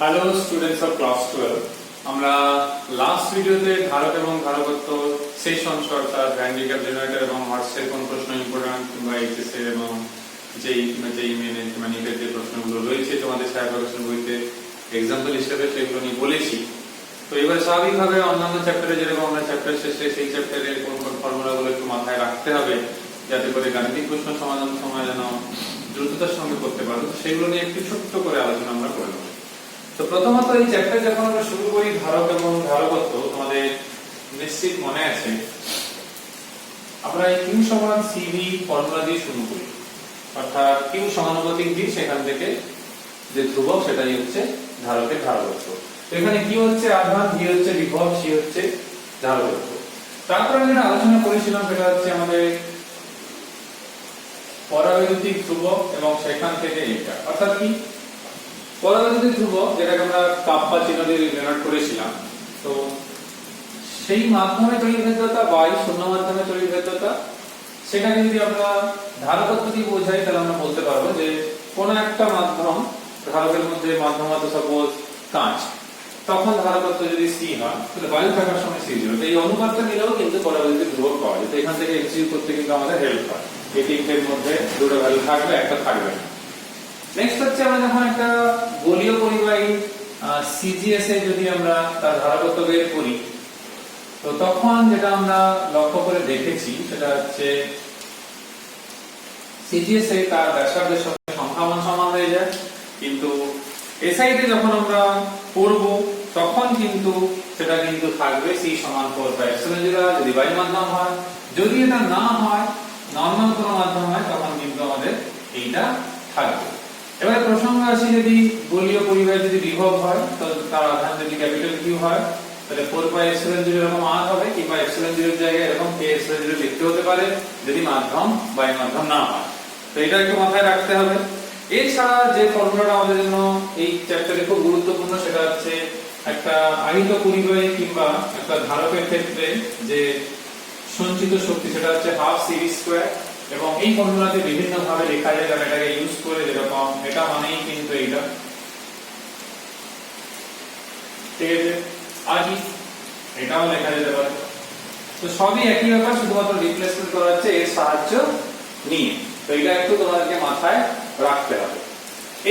Hello students of class 12 আমরা last ভিডিওতে ধারক এবং ধারকত্ব সেশন অর্থাৎ হ্যান্ডিক্যাপ জেনারেটর এবং হার্টসের কোন প্রশ্ন ইম্পর্টেন্ট কিংবা এইচএস এর এবং যেই মেনের যে প্রশ্নগুলো রয়েছে তোমাদের সাইবারকেশন বইতে এক্সাম্পল হিসেবে সেগুলো নিয়ে বলেছি। তো এবার স্বাভাবিকভাবে অন্যান্য চ্যাপ্টারে যেরকম আমরা চ্যাপ্টার শেষে সেই চ্যাপ্টারের কোন কোন ফর্মুলাগুলো একটু মাথায় রাখতে হবে যাতে করে গাণিতিক প্রশ্ন সমাধান সময় যেন দ্রুততার সঙ্গে করতে পারো, সেগুলো নিয়ে একটু ছোট্ট করে আলোচনা আমরা করে নেব। তো প্রথমত এই চ্যাপ্টার যখন আমরা শুরু করি ধারক এবং ধারকত্ব, তোমাদের নিশ্চিত মনে আছে আমরা এই কিউ সমান সিভি ফর্মুলা দিয়ে শুরু করি, অর্থাৎ কিউ সমানুপাতিক দিক, সেখান থেকে যে ধ্রুবক সেটাই হচ্ছে ধারকের ধারকত্ব। তো এখানে কি হচ্ছে আধান, ভি হচ্ছে বিভব, সি হচ্ছে ধারকত্ব। তারপর আমরা যেটা আলোচনা করেছিলাম সেটা হচ্ছে আমাদের পরাবৈদ্যুতিক ধ্রুবক এবং সেখান থেকে এটা, অর্থাৎ কি পরাবৈদ্যুতিক ধ্রুবক যেটাকে আমরা কাপ্পা চিহ্ন দিয়ে ডিনোট করেছিলাম। তো সেই মাধ্যমে তড়িৎ ভেদ্যতা বাই শূন্য মাধ্যমে তড়িৎ ভেদ্যতা, সেটাকে যদি আমরা ধারকত্ব দিয়ে বোঝাই তাহলে আমরা বলতে পারবো যে কোন একটা মাধ্যম ধারকের মধ্যে মাধ্যম হয়তো সাপোজ কাঁচ, তখন ধারকত্ব যদি সি হয় তাহলে বায়ু থাকার সময় সি জিরো। এই অনুপাতটা নিলেও কিন্তু পরাবৈদ্যুতিক ধ্রুবক পাওয়া যায়। তো এখান থেকে এক্সিকিউট করতে কিন্তু আমাদের হেল্প হয়। এই তিনটের মধ্যে দুটো ভ্যালু থাকবে, একটা থাকবে না। নেক্সট হচ্ছে আমরা যখন একটা গোলীয় পরিবাহী সিজিএস এ যদি আমরা তার ধারকত্ব বের করি, তো তখন যেটা আমরা লক্ষ্য করে দেখেছি সেটা হচ্ছে সিজিএস এ তার ব্যাসার্ধের সাথে সংখ্যামান সমান হয়ে যায়, কিন্তু এসআই তে যখন আমরা করব তখন কিন্তু সেটা কিন্তু থাকবে সি সমান 4/ε0 যদি বায়ু মাধ্যম হয়। যদি এটা না হয়, নরমাল কোনো মাধ্যম হয়, তখন কিন্তু আমাদের এইটা থাকবে। এবারে প্রসঙ্গ আসি, যদি গোলীয় পরিবাহী যদি বিভব হয় তো তার আধান যদি ক্যাপিটাল কিউ হয় তাহলে 4/ε0 এরকম আর হবে, কিংবা ε0 এর জায়গায় এরকম k/ε0 লিখতে হতে পারে যদি মাধ্যম বায়ু মাধ্যম না হয়। তো এটা একটু মাথায় রাখতে হবে। এছাড়া যে ফর্মুলাটা আমাদের জন্য এই চ্যাপ্টারে খুব গুরুত্বপূর্ণ সেটা হচ্ছে একটা আহিত পরিবাহী কিংবা একটা ধারকের ক্ষেত্রে যে সঞ্চিত শক্তি সেটা হচ্ছে হাফ সিভি স্কয়ার, এবং এই ফর্মুলাতে বিভিন্ন ভাবে লেখা যায়। কারণ এটাকে ইউজ করে যেরকম এটা মানেই কিন্তু এইটা, ঠিক আছে, আজই এটাও লেখা যেতে পারে। তো সবই একই ব্যাপার, শুধুমাত্র রিপ্লেসমেন্ট করা হচ্ছে এর সাহায্য নিয়ে। তো এটা একটু তোমাদেরকে মাথায় রাখতে হবে।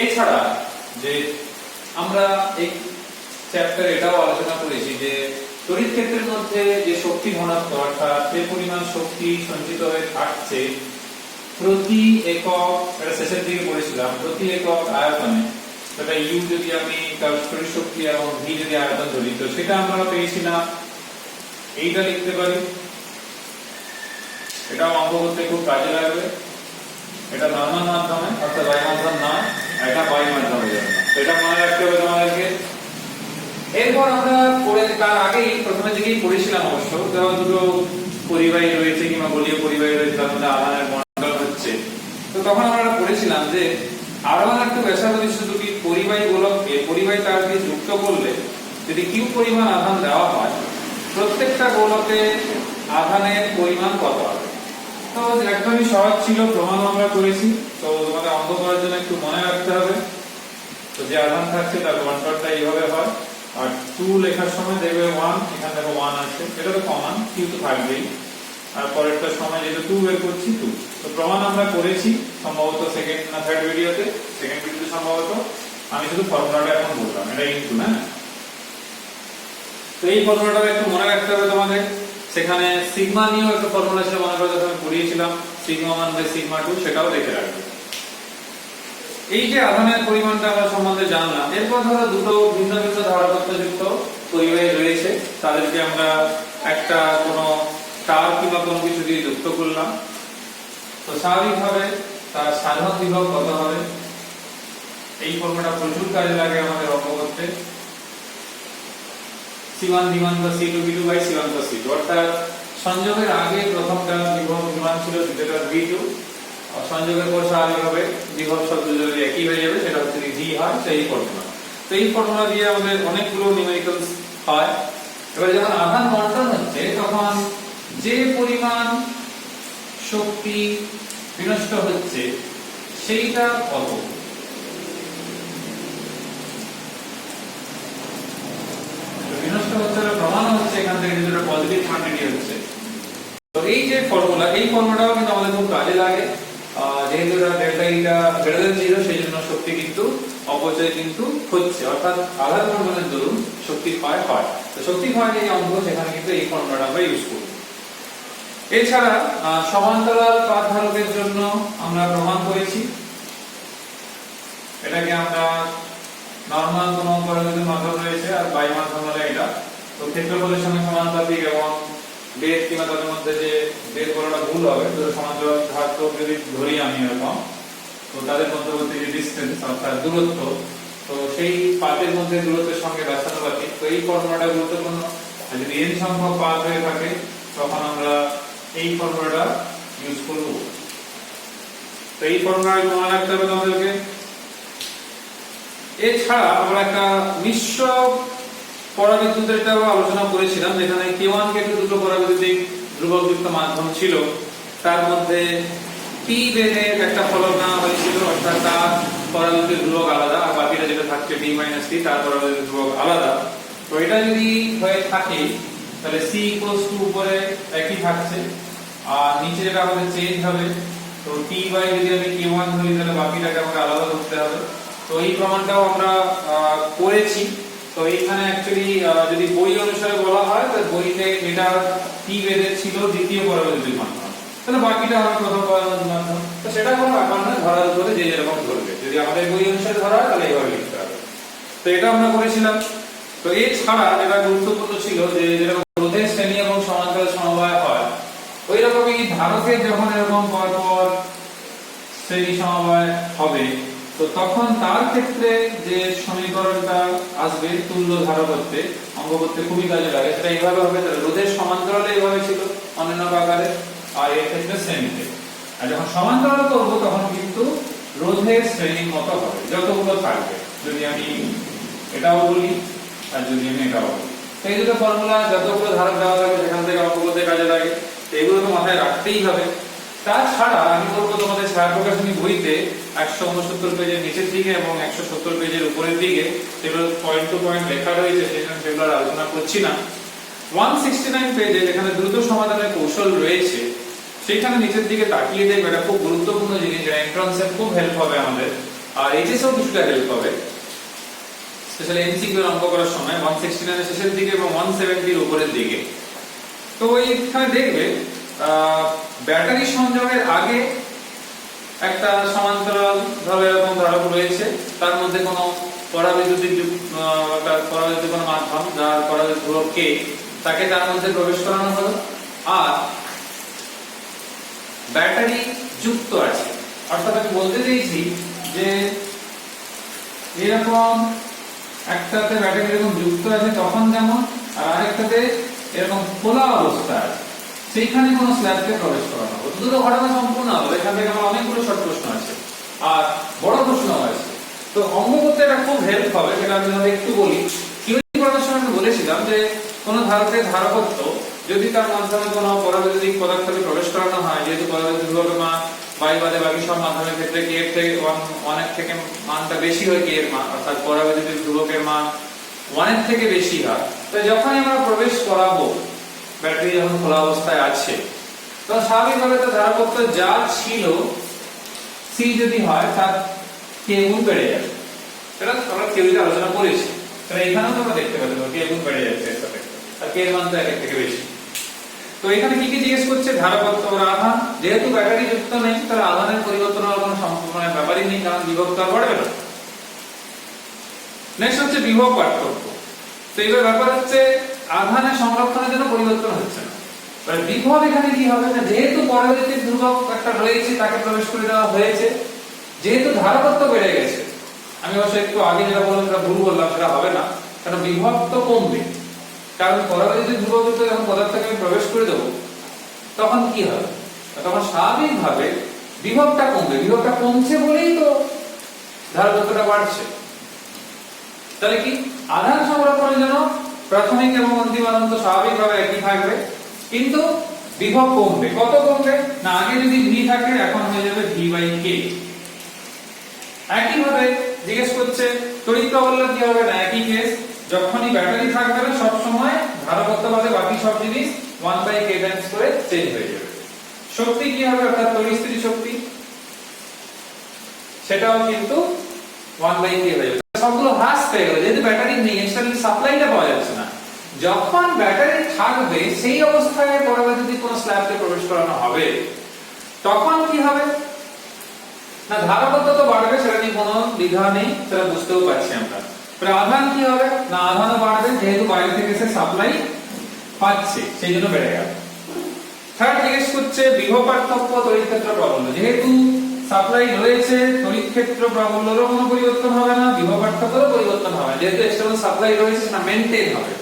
এছাড়া যে আমরা এই চ্যাপ্টারে এটাও আলোচনা করেছি যে তড়িৎ ক্ষেত্রের মধ্যে যে শক্তি ঘনত্ব, অর্থাৎ যে পরিমাণ শক্তি সঞ্চিত হয়ে থাকছে প্রতি একক, এটা শেষের দিকে পড়েছিলাম, প্রতি একক আয়তনে, সেটা ইউ যদি আমি তড়িৎ শক্তি এবং ভি যদি আয়তন ধরি, তো সেটা আমরা পেয়েছিলাম এইটা লিখতে পারি। এটা অঙ্ক করতে খুব কাজে লাগবে। এটা নরমাল মাধ্যমে অর্থাৎ বায়ু মাধ্যম নয়, এটা বায়ু মাধ্যমে যাবে না, এটা মনে রাখতে হবে তোমাদেরকে। এরপর আমরা পড়ে তার আগেই প্রথমে দিকেই পড়েছিলাম অবশ্য, ধরো দুটো পরিবাহী রয়েছে কিংবা গোলীয় পরিবাহী রয়েছে, তার মধ্যে আধানের বন্টন হচ্ছে। তো তখন আমরা পড়েছিলাম যে আরোহণ একটা ব্যাসার্ধ বিশিষ্ট দুটি পরিবাহী গোলককে পরিবাহী তার দিয়ে যুক্ত করলে যদি কিউ পরিমাণ আধান দেওয়া হয়, প্রত্যেকটা গোলকে আধানের পরিমাণ কত হবে। তো একদমই সহজ ছিল, প্রমাণ আমরা করেছি। তো তোমাদের অঙ্ক করার জন্য একটু মনে রাখতে হবে। তো যে আধান থাকছে তার বন্টনটা এইভাবে হয়, আর 2 লেখার সময় দেখবে 1, এখানে দেখো 1 আছে, এটা তো কমন, কিউ তো থাকবেই। আর পরেরটার সময় যেটা 2 বের করছি 2। তো প্রমাণ আমরা করেছি সম্ভবত সেকেন্ড না থার্ড ভিডিওতে, সেকেন্ড ভিডিওতে সম্ভবত। আমি শুধু ফর্মুলাটা এখন বললাম, এটা ইনটু না। তো এই ফর্মুলাটা একটু মনে রাখতে হবে তোমাদের। সেখানে সিগমা নিয়েও একটা ফর্মুলা ছিল, মনে করো যখন আমি পড়িয়েছিলাম সিগমা 1 বাই সিগমা 2, সেটাও দেখে রাখবে। এই যে আধানের পরিমাণটা আমরা সম্বন্ধে জানলাম, এরপর ধরো দুটো ভিন্ন ভিন্ন ধারকত্বযুক্ত পরিবাহী রয়েছে, তাদেরকে আমরা একটা কোনো তার কিংবা কোনো কিছু দিয়ে যুক্ত করলাম। তো স্বাভাবিকভাবে তার সাধারণ বিভব কত হবে, এই ফর্মুলাটা প্রচুর কাজে লাগে আমাদের অঙ্ক করতে। C1 V1 + C2 V2 / C1 + C2, অর্থাৎ সংযোগের আগে প্রথমটা বিভব V1 ছিল, দ্বিতীয়টা V2, আর সংযোগের পর স্বাভাবিকভাবে বিভব শব্দ যদি একই হয়ে যাবে, সেটা হচ্ছে V হয়, সেই ফর্মুলা। তো এই ফর্মুলা দিয়ে আমাদের অনেকগুলো নিউমেরিক্যালস হয়। এবার যখন আধান বন্টন হচ্ছে তখন যে পরিমাণ শক্তি বিনষ্ট হচ্ছে সেইটা কত, পজিটিভ কোয়ান্টিটি হচ্ছে। তো এই যে ফর্মুলা, এই ফর্মুলাটাও কিন্তু আমাদের খুব কাজে লাগে। যেহেতু এটা ডেল্টা ইটা গ্রেটার দেন 0, সেই জন্য শক্তি কিন্তু অপচয় কিন্তু হচ্ছে, অর্থাৎ আধান বন্টনের দরুন শক্তি ক্ষয় হয়। তো শক্তি ক্ষয় যে অঙ্ক, সেখানে কিন্তু এই ফর্মুলাটা আমরা ইউজ করি। এছাড়া সমান্তরাল পাত ধারকের জন্য আমরা প্রমাণ করেছি, এটাকে আমরা নরমাল কোন পরাবিদ্যুৎ মাধ্যম রয়েছে আর বাই মাধ্যম হলো এটা। তো ক্ষেত্রফলের সঙ্গে সমানুপাতিক এবং বেদ কিংবা তাদের মধ্যে যে বেদ বলাটা ভুল হবে, তো সমান্তরাল ধারক যদি ধরি আমি এরকম, তো তাদের মধ্যবর্তী যে ডিসটেন্স অর্থাৎ দূরত্ব, তো সেই পাতের মধ্যে দূরত্বের সঙ্গে ব্যস্তানুপাতিক। তো এই ফর্মুলাটা গুরুত্বপূর্ণ। আর যদি n সংখ্যক পাত হয়ে থাকে তখন আমরা এই ফর্মুলাটা ইউজ করব। তো এই ফর্মুলাটা মনে রাখতে হবে আমাদেরকে। এছাড়া আমরা একটা মিশ্র পরাবিদ্যুতের একটা আলোচনা করেছিলাম, যেখানে k1 k2 দুটো পরাবিদ্যুতিক ধ্রুবকযুক্ত মাধ্যম ছিল, তার মধ্যে p বেদের একটা ফলক নেওয়া হয়েছিল, অর্থাৎ তার পরাবিদ্যুতিক ধ্রুবক আলাদা আর বাকিটা যেটা থাকছে d - t তার পরাবিদ্যুতিক ধ্রুবক আলাদা। তো এটা যদি হয়ে থাকে তাহলে c উপরে একই থাকছে আর নিচে যেটা আমাদের চেঞ্জ হবে, তো t যদি আমি k1 ধরি তাহলে বাকিটাকে আমাকে আলাদা করতে হবে। তো এই প্রমাণটাও আমরা করেছি। তো এইখানে অ্যাকচুয়ালি যদি বই অনুসারে বলা হয়, তো বইতে এটা p বেদের ছিল দ্বিতীয় পরাবিদ্যুতিক মাধ্যম, তাহলে বাকিটা হবে প্রথম পরাবিদ্যুতিক মাধ্যম। তো সেটা কোনো ব্যাপার না, ধরার উপরে যে যেরকম ধরবে, যদি আমাদের বই অনুসারে ধরা হয় তাহলে এইভাবে লিখতে হবে। তো এটা আমরা করেছিলাম। তো এছাড়া যেটা গুরুত্বপূর্ণ ছিল, যে যেরকম রোধের শ্রেণী এবং সমান্তরাল সমবায় হয়, ওই রকমই ধারকের যখন এরকম পরপর শ্রেণী সমবায় হবে, তো তখন তার ক্ষেত্রে যে সমীকরণটা আসবে তুল্য ধারকত্বে, অঙ্ক করতে খুবই কাজে লাগে। সেটা এইভাবে হবে, তাহলে রোধের সমান্তরালে এইভাবে ছিল অন্যান্য আকারে, আর এর ক্ষেত্রে শ্রেণীতে। আর যখন সমান্তরাল করব তখন কিন্তু রোধের শ্রেণীর মতো হবে, যতগুলো থাকবে। যদি আমি এটাও বলি আর যদি আমি এটাও বলি, এই দুটো ফর্মুলা যতগুলো ধারক দেওয়া থাকবে সেখান থেকে অঙ্ক করতে কাজে লাগে, এগুলো তো মাথায় রাখতেই হবে। তাছাড়া আমি বলবো তোমাদের ছায়া প্রকাশনী বইতে 169 পেজের নিচের দিকে এবং 170 পেজের উপরের দিকে সেগুলো পয়েন্ট টু পয়েন্ট লেখা রয়েছে, সেখানে সেগুলো আলোচনা করছি না। 169 পেজে যেখানে দ্রুত সমাধানের কৌশল রয়েছে, সেখানে নিচের দিকে তাকিয়ে দেখবে, এটা খুব গুরুত্বপূর্ণ জিনিস, যেটা এন্ট্রান্সে খুব হেল্প হবে আমাদের, আর এইচএসও কিছুটা হেল্প হবে, স্পেশালি এমসিকিউ অঙ্ক করার সময় 169 এর শেষের দিকে এবং 170 এর উপরের দিকে। তো এইখানে দেখবে ব্যাটারি সংযোগের আগে একটা সমান্তরাল ধরো এরকম ধারক রয়েছে, তার মধ্যে কোনো পরাবিদ্যুতিক কোনো মাধ্যম যার পরাবিদ্যুৎ ধ্রুবক k, তাকে তার মধ্যে প্রবেশ করানো হলো, আর ব্যাটারি যুক্ত আছে। অর্থাৎ আমি বলতে চাইছি যে এরকম একটাতে ব্যাটারি এরকম যুক্ত আছে তখন যেমন, আর আরেকটাতে এরকম খোলা অবস্থা আছে, সেইখানে কোনো স্ল্যাবকে প্রবেশ করানো হবে। দুটো ঘটনা সম্পূর্ণ হবে। এখান থেকে আমার অনেকগুলো শর্ট প্রশ্ন আছে আর বড় প্রশ্ন আছে, তো অঙ্ক করতে এটা খুব হেল্প হবে। সেটা আমি তোমাদের একটু বলি। থিওরি পড়ার সময় আমি বলেছিলাম যে কোনো ধারকের ধারকত্ব যদি তার মাধ্যমে কোনো পরাবৈদ্যুতিক পদার্থকে প্রবেশ করানো হয়, যেহেতু পরাবৈদ্যুতিক ধ্রুবকের মান বাদে বাকি সব মাধ্যমের ক্ষেত্রে k এর থেকে 1 এর থেকে মানটা বেশি হয়, k এর মান, অর্থাৎ পরাবৈদ্যুতিক ধ্রুবকের মান 1 এর থেকে বেশি হয়। তো যখনই আমরা প্রবেশ করাবো, ব্যাটারি যখন খোলা অবস্থায় আছে, তো স্বাভাবিকভাবে তো ধারকত্ব যা ছিল c যদি হয় তার k গুণ বেড়ে যাবে। এটা আমরা থিওরিতে আলোচনা করেছি, তাহলে এখানেও তোমরা দেখতে পাচ্ছ k গুণ বেড়ে যাচ্ছে এর সাথে, আর k এর মান তো 1 এর থেকে বেশি। তো এখানে কি কি জিজ্ঞেস করছে? ধারকত্ব আর আধান। যেহেতু ব্যাটারি যুক্ত নেই, তাহলে আধানের পরিবর্তন হওয়ার কোনো সম্ভাবনা ব্যাপারই নেই, কারণ বিভব তো আর বাড়বে না। নেক্সট হচ্ছে বিভব পার্থক্য। তো এইবার ব্যাপার হচ্ছে আধানের সংরক্ষণের জন্য পরিবর্তন হচ্ছে না, তাহলে বিভব এখানে কি হবে না, যেহেতু পরাবৈদ্যুতিক ধ্রুবক একটা রয়েছে তাকে প্রবেশ করে দেওয়া হয়েছে, যেহেতু ধারকত্ব বেড়ে গেছে, আমি অবশ্য একটু আগে যেটা বললাম সেটা ভুল বললাম, সেটা হবে না, কারণ বিভব তো কমবে, কারণ পরাবৈদ্যুতিক ধ্রুবক যখন পদার্থকে আমি প্রবেশ করে দেবো তখন কি হবে, তখন স্বাভাবিকভাবে বিভবটা কমবে। বিভবটা কমছে বলেই তো ধারকত্বটা বাড়ছে। তাহলে কি আধান সংরক্ষণের জন্য প্রাথমিক এবং অন্তিম আধান তো স্বাভাবিকভাবে একই থাকবে, কিন্তু বিভব কমবে। কত কমবে না, আগে যদি v থাকে এখন হয়ে যাবে v/k। একইভাবে জিজ্ঞেস করছে তড়িৎ প্রবলতা কি হবে না, একই কেস, যখনই ব্যাটারি থাকবে না সব সময় ধারকত্ব বাদে বাকি সব জিনিস 1/k টাইমস করে চেঞ্জ হয়ে যাবে। শক্তি কি হবে, অর্থাৎ তড়িৎস্থিতি শক্তি, সেটাও কিন্তু 1/k হয়ে যাবে। সবগুলো হ্রাস পেয়ে গেল, যেহেতু ব্যাটারি নেই, এক্সটার্নাল সাপ্লাইটা পাওয়া যাচ্ছে না। যখন ব্যাটারি থাকবে সেই অবস্থায় পরে যদি কোনো স্ল্যাবকে প্রবেশ করানো হবে, তখন কি হবে না, ধারকত্ব তো বাড়বে, সেটা নিয়ে কোনো দ্বিধা নেই, সেটা বুঝতেও পারছি আমরা। আধান কি হবে না, আধানও বাড়বে, যেহেতু বাইরে থেকে সে সাপ্লাই পাচ্ছে সেই জন্য বেড়ে গেল। থার্ড জিজ্ঞেস করছে বিভব পার্থক্য তড়িৎ ক্ষেত্র প্রাবল্য। যেহেতু সাপ্লাই রয়েছে, তড়িৎ ক্ষেত্র প্রাবল্যেরও কোনো পরিবর্তন হবে না, বিভব পার্থক্যেরও পরিবর্তন হবে না, যেহেতু এক্সটার্নাল সাপ্লাই রয়েছে সেটা মেইনটেইন হবে।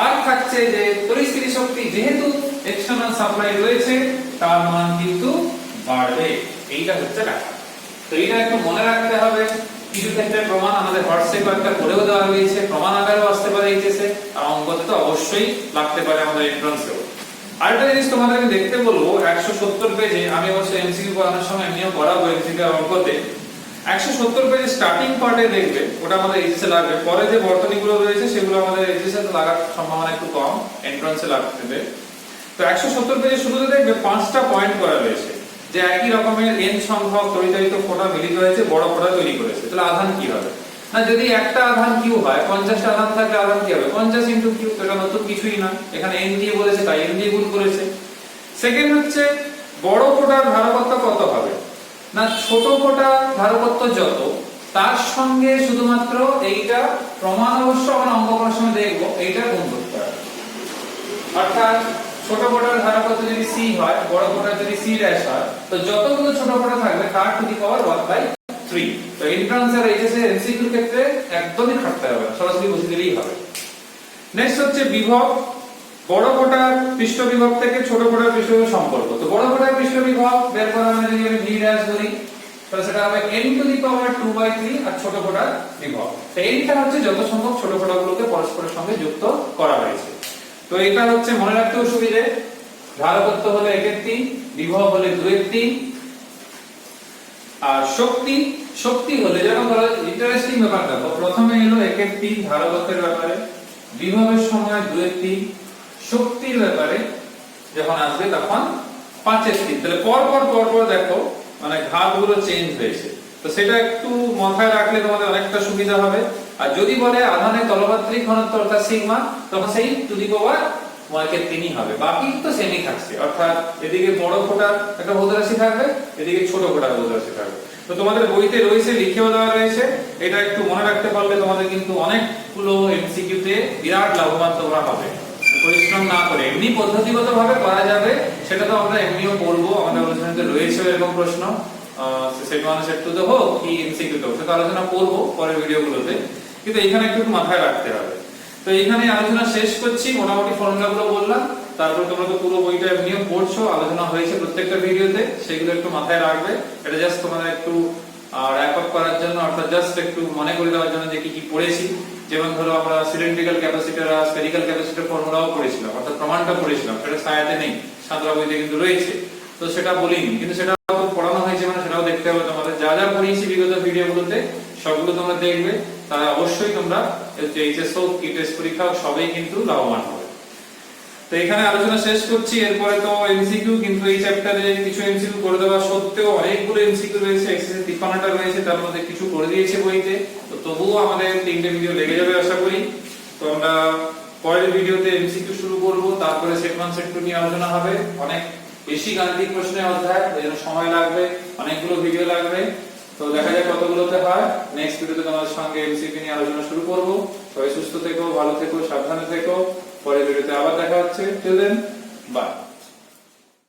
আর থাকছে যে তড়িৎস্থিতি শক্তি, যেহেতু এক্সটার্নাল সাপ্লাই রয়েছে তার মান কিন্তু বাড়বে। এইটা হচ্ছে ব্যাপার। তো এটা একটু মনে রাখতে হবে। কিছু ক্ষেত্রে প্রমাণ আমাদের হোয়াটসঅ্যাপে একটা করেও দেওয়া রয়েছে, প্রমাণ আকারেও আসতে পারে এইচএসে, আর অঙ্কতে তো অবশ্যই লাগতে পারে আমাদের এন্ট্রান্সেও। আরেকটা জিনিস তোমাদেরকে দেখতে বলবো, 170 পেজে, আমি অবশ্য এমসিকিউ পড়ানোর সময় এমনিও পড়াবো এমসিকিউ আর অঙ্কতে, 170 পেজে স্টার্টিং পার্টে দেখবে, ওটা আমাদের এইচএসে লাগবে। পরে যে বর্তনীগুলো রয়েছে সেগুলো আমাদের এইচএসে তো লাগার সম্ভাবনা একটু কম, এন্ট্রান্সে লাগবে। তো 170 পেজে শুরুতে দেখবে 5টা পয়েন্ট করা রয়েছে, যে একই রকমের n সংখ্যক তড়িতায়িত ফোঁটা মিলিত হয়েছে, বড় ফোঁটা তৈরি করেছে। তাহলে আধান কি হবে না, যদি একটা আধান q হয়, 50টা আধান থাকলে আধান কি হবে 50 * q। এটা নতুন কিছুই না, এখানে n দিয়ে বলেছে তাই n দিয়ে গুণ করেছে। সেকেন্ড হচ্ছে বড় ফোঁটার ধারকত্ব কত হবে না, ছোট ফোঁটার ধারকত্ব যত, তার সঙ্গে শুধুমাত্র এইটা প্রমাণ অবশ্য আমরা অঙ্ক করার সময় দেখব, এইটা গুণ করতে হবে। অর্থাৎ ছোট ফোঁটার ধারকত্ব যদি c হয়, বড় ফোঁটার যদি c' হয়, তো যতগুলো ছোট ফোঁটা থাকবে তার টু দি পাওয়ার 1/3। তো এন্ট্রান্স আর এইচএস এর এমসিকিউ এর ক্ষেত্রে একদমই খাটতে হবে না, সরাসরি বসে দিলেই হবে। নেক্সট হচ্ছে বিভব, বড় ফোঁটার পৃষ্ঠ বিভব থেকে ছোট ফোঁটার পৃষ্ঠ বিভব সম্পর্ক। তো বড় ফোঁটার পৃষ্ঠ বিভব বের করার মানে যদি আমি v' ধরি, তাহলে সেটা হবে n টু দি পাওয়ার 2/3, আর ছোট ফোঁটার বিভব, তো এইটা হচ্ছে যত সম্ভব ছোট ফোঁটাগুলোকে পরস্পরের সঙ্গে যুক্ত করা হয়েছে। তো এটা হচ্ছে মনে রাখতেও সুবিধে, ধারকত্ব হলো 1/3, বিভব হলে 2/3, আর শক্তি হলে, যেমন ধরো ইন্টারেস্টিং ব্যাপার দেখো, প্রথমে এলো 1/3 ধারকত্বের ব্যাপারে, বিভবের সময় 2/3, শক্তির ব্যাপারে যখন আসবে তখন 5/3। তাহলে পর দেখো মানে ঘাতগুলো চেঞ্জ হয়েছে, তো সেটা একটু মাথায় রাখলে তোমাদের অনেকটা সুবিধা হবে। আর যদি বলে আধানের তলমাত্রিক ঘনত্ব অর্থাৎ সিগমা, তখন সেই টু দি পাওয়ার 1/3 হবে, বাকি তো সেমই থাকছে। অর্থাৎ এদিকে বড় ফোঁটার একটা ভৌত রাশি থাকবে, এদিকে ছোট ফোঁটার ভৌত রাশি থাকবে। তো তোমাদের বইতে রয়েছে, লিখেও দেওয়া রয়েছে, এটা একটু মনে রাখতে পারলে তোমাদের কিন্তু অনেকগুলো এমসিকিউ তে বিরাট লাভবান তোমরা হবে, পরিশ্রম না করে। এমনি পদ্ধতিগতভাবে করা যাবে, সেটা তো আমরা এমনিও পড়বো, আমাদের আলোচনাতে রয়েছে এরকম প্রশ্ন, সেট ওয়ান সেট টু তে হোক কি এমসিকিউ তে হোক, সেটা আলোচনা করবো পরের ভিডিওগুলোতে, কিন্তু এখানে একটু মাথায় রাখতে হবে। তো এখানে আলোচনা শেষ করছি, মোটামুটি ফর্মুলাগুলো বললাম, তারপর তোমরা তো পুরো বইটা এমনিও পড়ছো, আলোচনা হয়েছে প্রত্যেকটা ভিডিওতে, সেগুলো একটু মাথায় রাখবে। এটা জাস্ট তোমাদের একটু র‍্যাপ আপ করার জন্য, অর্থাৎ জাস্ট একটু মনে করে দেওয়ার জন্য যে কি কি পড়েছি। যেমন ধরো আমরা সিলিন্ড্রিক্যাল ক্যাপাসিটর আর স্ফেরিক্যাল ক্যাপাসিটর ফর্মুলাও পড়েছিলাম, অর্থাৎ প্রমাণটা পড়েছিলাম, সেটা ছায়াতে নেই, সাঁতরা বইতে কিন্তু রয়েছে, তো সেটা বলিনি, কিন্তু সেটা পড়ানো হয়েছে মানে সেটাও দেখতে হবে তোমাদের। যা যা পড়িয়েছি বিগত ভিডিওগুলোতে সবগুলো তোমরা দেখবে, তাহলে অবশ্যই তোমরা এইচএস হোক কি টেস্ট পরীক্ষা হোক সবই কিন্তু লাভবান হবে। তো এখানে আলোচনা শেষ করছি, এরপরে তো এমসিকিউ, কিন্তু এই চ্যাপ্টারে কিছু এমসিকিউ করে দেওয়া সত্ত্বেও অনেকগুলো এমসিকিউ রয়েছে, এক্সেসে 53টা রয়েছে, তার মধ্যে কিছু করে দিয়েছে বইতে, তো তবুও আমাদের 3টে ভিডিও লেগে যাবে আশা করি। তো আমরা পরের ভিডিওতে এমসিকিউ শুরু করব, তারপরে সেট 1 সেট 2 নিয়ে আলোচনা হবে। অনেক বেশি গাণিতিক প্রশ্নের অধ্যায়, এর জন্য সময় লাগবে, অনেকগুলো ভিডিও লাগবে, তো দেখা যাক কতগুলোতে হয়। নেক্সট ভিডিওতে তোমাদের সঙ্গে এমসিকিউ নিয়ে আলোচনা শুরু করব। সবাই সুস্থ থেকো, ভালো থেকো, সাবধানে থেকো। পরের ভিডিওতে আবার দেখা হচ্ছে। Till then, by.